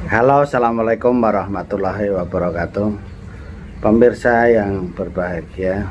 Halo, assalamualaikum warahmatullahi wabarakatuh. Pemirsa yang berbahagia,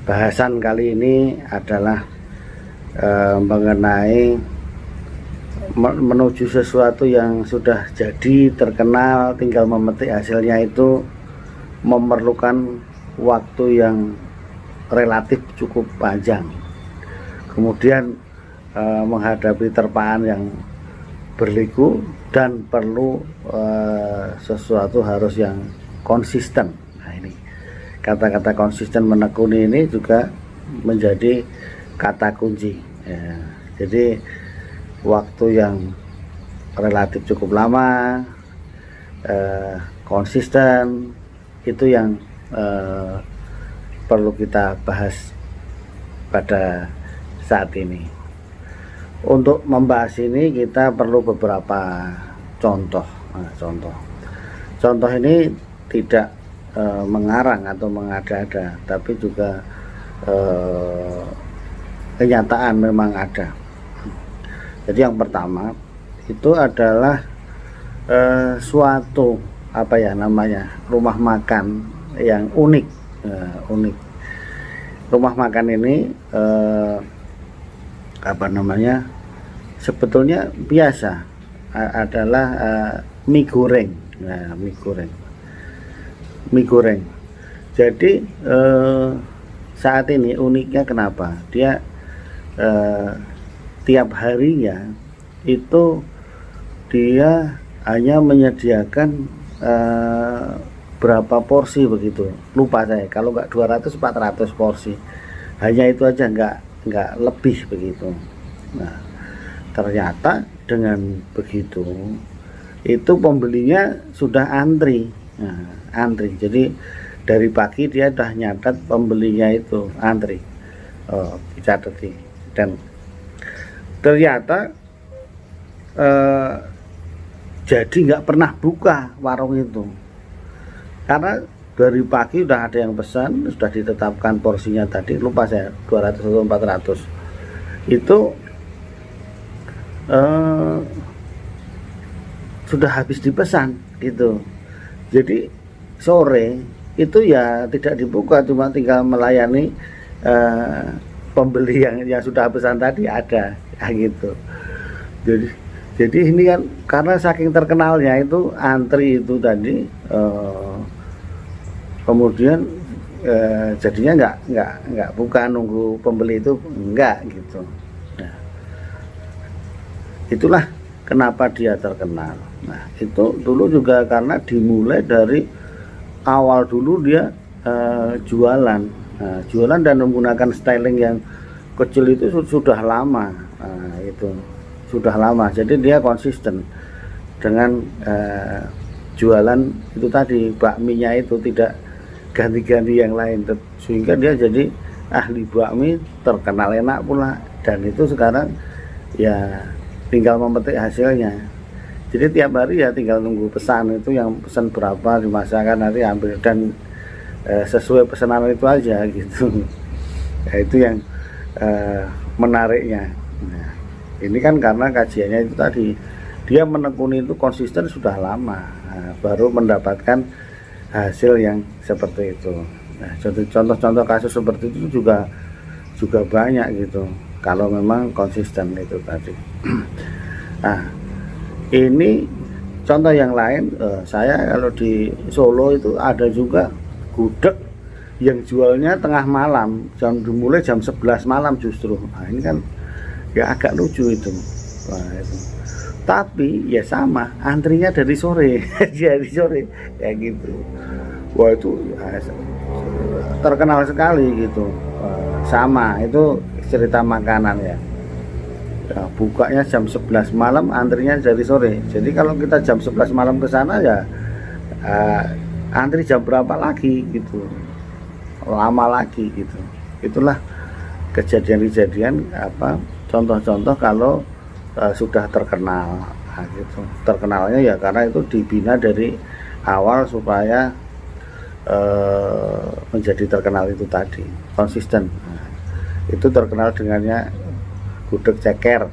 bahasan kali ini adalah mengenai menuju sesuatu yang sudah jadi terkenal, tinggal memetik hasilnya itu memerlukan waktu yang relatif cukup panjang. Kemudian menghadapi terpaan yang berliku dan perlu sesuatu harus yang konsisten. Nah, ini kata-kata konsisten menekuni ini juga menjadi kata kunci ya. Jadi waktu yang relatif cukup lama, konsisten, itu yang perlu kita bahas pada saat ini. Untuk membahas ini kita perlu beberapa contoh. Contoh ini tidak mengarang atau mengada-ada, tapi juga kenyataan memang ada. Jadi yang pertama itu adalah suatu rumah makan yang unik. Rumah makan ini sebetulnya biasa, adalah mie goreng. Nah, mie goreng. Jadi saat ini uniknya kenapa? Dia tiap harinya itu dia hanya menyediakan berapa porsi begitu, lupa saya, kalau nggak 200-400 porsi, hanya itu aja, nggak lebih begitu. Nah, ternyata dengan begitu itu pembelinya sudah antri. Nah, antri. Jadi dari pagi dia sudah nyatat pembelinya itu antri. Dicatat. Dan ternyata jadi nggak pernah buka warung itu, karena dari pagi udah ada yang pesan, sudah ditetapkan porsinya tadi, lupa saya 200 atau 400 itu sudah habis dipesan gitu. Jadi sore itu ya tidak dibuka, cuma tinggal melayani pembeli yang sudah pesan tadi ada gitu. Jadi ini kan karena saking terkenalnya itu antri itu tadi, kemudian jadinya nggak buka nunggu pembeli itu, enggak gitu. Nah, itulah kenapa dia terkenal. Nah, itu dulu juga karena dimulai dari awal dulu dia jualan. Nah, jualan dan menggunakan styling yang kecil itu sudah lama. Nah, itu sudah lama. Jadi dia konsisten dengan jualan itu tadi, bakminya itu tidak ganti-ganti yang lain, sehingga dia jadi ahli bakmi, terkenal enak pula. Dan itu sekarang ya tinggal memetik hasilnya. Jadi tiap hari ya tinggal nunggu pesan, itu yang pesan berapa dimasakkan, nanti ambil, dan sesuai pesanan itu aja gitu. Ya, itu yang menariknya. Nah, ini kan karena kajiannya itu tadi, dia menekuni itu konsisten sudah lama, baru mendapatkan hasil yang seperti itu. Nah, contoh-contoh kasus seperti itu juga banyak gitu, kalau memang konsisten itu tadi. Nah, ini contoh yang lain. Saya kalau di Solo itu ada juga gudeg yang jualnya tengah malam, dimulai jam 11 malam justru. Nah, ini kan ya agak lucu itu. Nah, itu. Tapi ya sama, antrinya dari sore. Dari sore kayak gitu. Wah, itu ya, terkenal sekali gitu. Sama, itu cerita makanan ya. Ya, bukanya jam 11 malam, antrinya dari sore. Jadi kalau kita jam 11 malam ke sana ya antri jam berapa lagi gitu, lama lagi gitu. Itulah kejadian-kejadian contoh-contoh kalau sudah terkenal. Nah, gitu. Terkenalnya ya karena itu dibina dari awal supaya menjadi terkenal itu tadi, konsisten. Nah, itu terkenal dengannya gudeg ceker,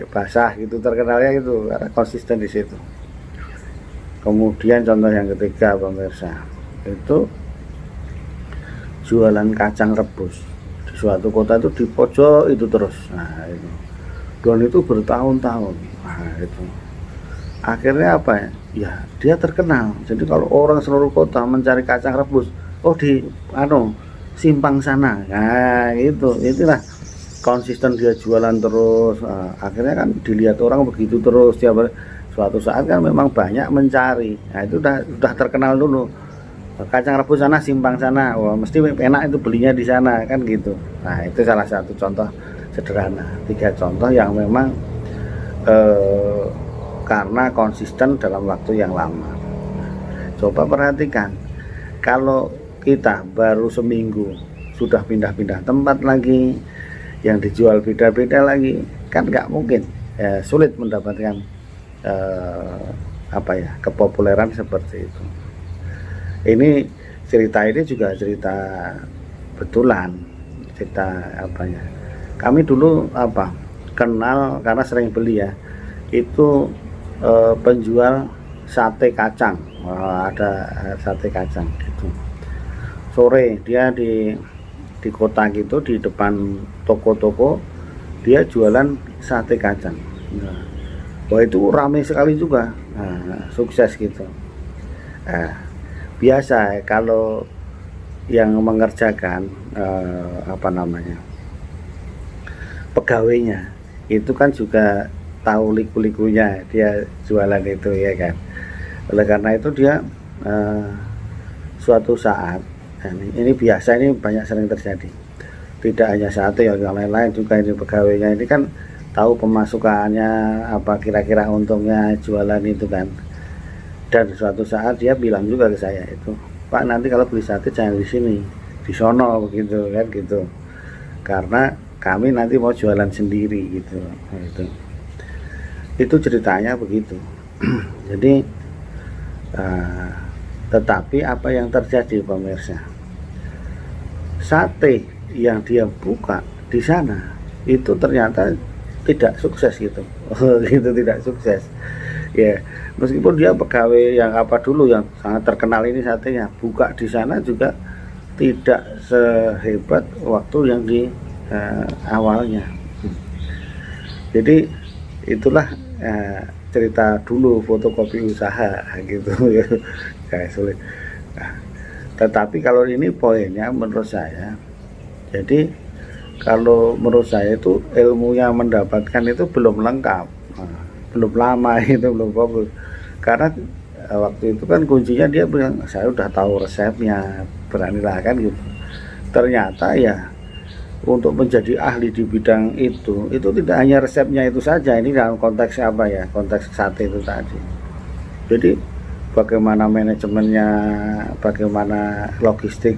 basah gitu, terkenalnya itu karena konsisten di situ. Kemudian contoh yang ketiga pemirsa, itu jualan kacang rebus di suatu kota itu di pojok itu terus. Nah itu, dan itu bertahun-tahun. Nah itu akhirnya apa ya, ya dia terkenal. Jadi kalau orang seluruh kota mencari kacang rebus, oh di simpang sana. Nah itulah konsisten dia jualan terus. Nah, akhirnya kan dilihat orang begitu terus tiap hari. Suatu saat kan memang banyak mencari. Nah itu udah terkenal dulu, kacang rebus sana simpang sana, wah mesti enak itu belinya di sana kan gitu. Nah itu salah satu contoh sederhana, 3 contoh yang memang karena konsisten dalam waktu yang lama. Coba perhatikan, kalau kita baru seminggu sudah pindah-pindah tempat lagi, yang dijual beda-beda lagi, kan nggak mungkin, sulit mendapatkan kepopuleran seperti itu. Ini cerita ini juga cerita betulan, cerita kami dulu kenal karena sering beli ya, itu penjual sate kacang. Ada sate kacang gitu, sore dia di kota gitu, di depan toko-toko dia jualan sate kacang. Nah, wah itu ramai sekali juga. Nah, sukses gitu. Biasa kalau yang mengerjakan pegawainya itu kan juga tahu liku-likunya dia jualan itu ya kan. Oleh karena itu dia suatu saat, ini biasa, ini banyak sering terjadi, tidak hanya sate, yang lain-lain juga. Ini pegawainya ini kan tahu pemasukannya, apa kira-kira untungnya jualan itu kan. Dan suatu saat dia bilang juga ke saya itu, Pak nanti kalau beli sate jangan di sini, di sono begitu kan gitu, karena kami nanti mau jualan sendiri gitu. Nah, itu ceritanya begitu. Jadi tetapi apa yang terjadi pemirsa, sate yang dia buka di sana itu ternyata tidak sukses gitu. Gitu, tidak sukses ya. Meskipun dia pegawai yang dulu yang sangat terkenal ini satenya, buka di sana juga tidak sehebat waktu yang di awalnya. Jadi itulah cerita dulu fotokopi usaha gitu ya, kayak sulit. Nah, tetapi kalau ini poinnya menurut saya, jadi kalau menurut saya itu ilmunya mendapatkan itu belum lengkap, belum lama itu belum fokus. Karena waktu itu kan kuncinya dia bilang saya udah tahu resepnya, beranilah kan gitu. Ternyata ya untuk menjadi ahli di bidang itu tidak hanya resepnya itu saja. Ini dalam konteks konteks sate itu tadi. Jadi bagaimana manajemennya, bagaimana logistik,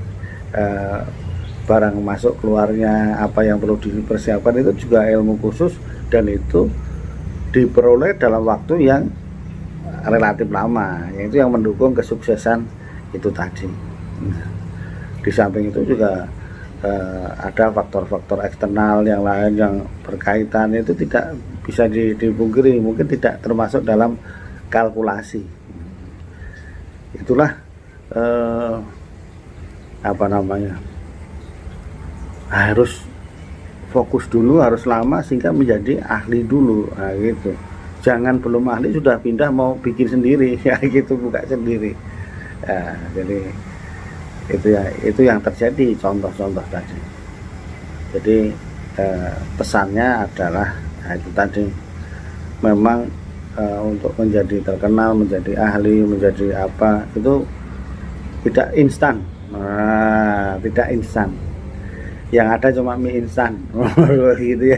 barang masuk keluarnya, apa yang perlu dipersiapkan, itu juga ilmu khusus, dan itu diperoleh dalam waktu yang relatif lama, yaitu yang mendukung kesuksesan itu tadi. Di samping itu juga ada faktor-faktor eksternal yang lain yang berkaitan, itu tidak bisa dipungkiri, mungkin tidak termasuk dalam kalkulasi. Itulah harus fokus dulu, harus lama sehingga menjadi ahli dulu. Nah, gitu. Jangan belum ahli sudah pindah mau bikin sendiri ya gitu, buka sendiri. Nah, jadi itu yang terjadi, contoh-contoh tadi. Jadi pesannya adalah itu tadi, memang untuk menjadi terkenal, menjadi ahli, menjadi apa, itu tidak instan. Nah, tidak instan. Yang ada cuma mie instan gitu ya,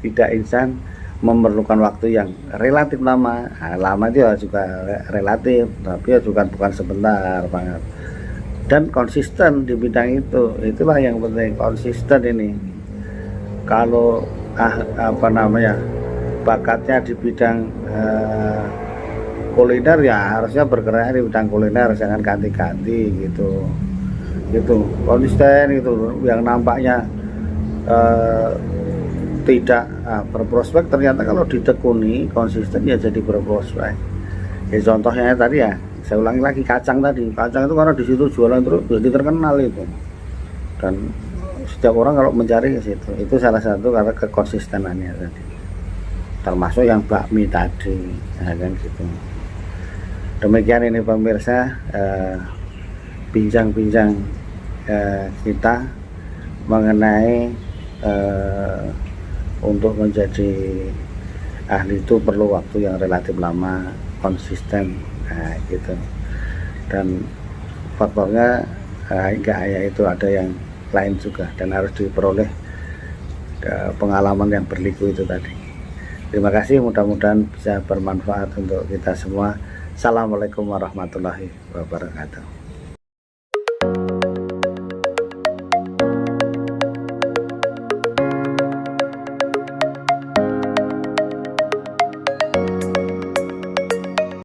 tidak instan, memerlukan waktu yang relatif lama. Nah, lama itu juga relatif, tapi juga bukan sebentar banget. Dan konsisten di bidang itu, itulah yang penting, konsisten ini. Kalau bakatnya di bidang kuliner, ya harusnya bergerak di bidang kuliner, jangan ganti-ganti gitu. Gitu, konsisten itu. Yang nampaknya tidak berprospek, ternyata kalau ditekuni konsisten ya jadi berprospek. Ya contohnya tadi ya, saya ulangi lagi kacang tadi. Kacang itu karena di situ jualan terus jadi terkenal itu. Dan setiap orang kalau mencari ke situ, itu salah satu karena kekonsistenannya tadi. Termasuk yang bakmi tadi, ya kan gitu. Demikian ini pemirsa, bincang-bincang kita mengenai untuk menjadi ahli itu perlu waktu yang relatif lama, konsisten, nah, gitu. Dan faktornya enggak hanya itu, ada yang lain juga dan harus diperoleh pengalaman yang berliku itu tadi. Terima kasih, mudah-mudahan bisa bermanfaat untuk kita semua. Assalamualaikum warahmatullahi wabarakatuh.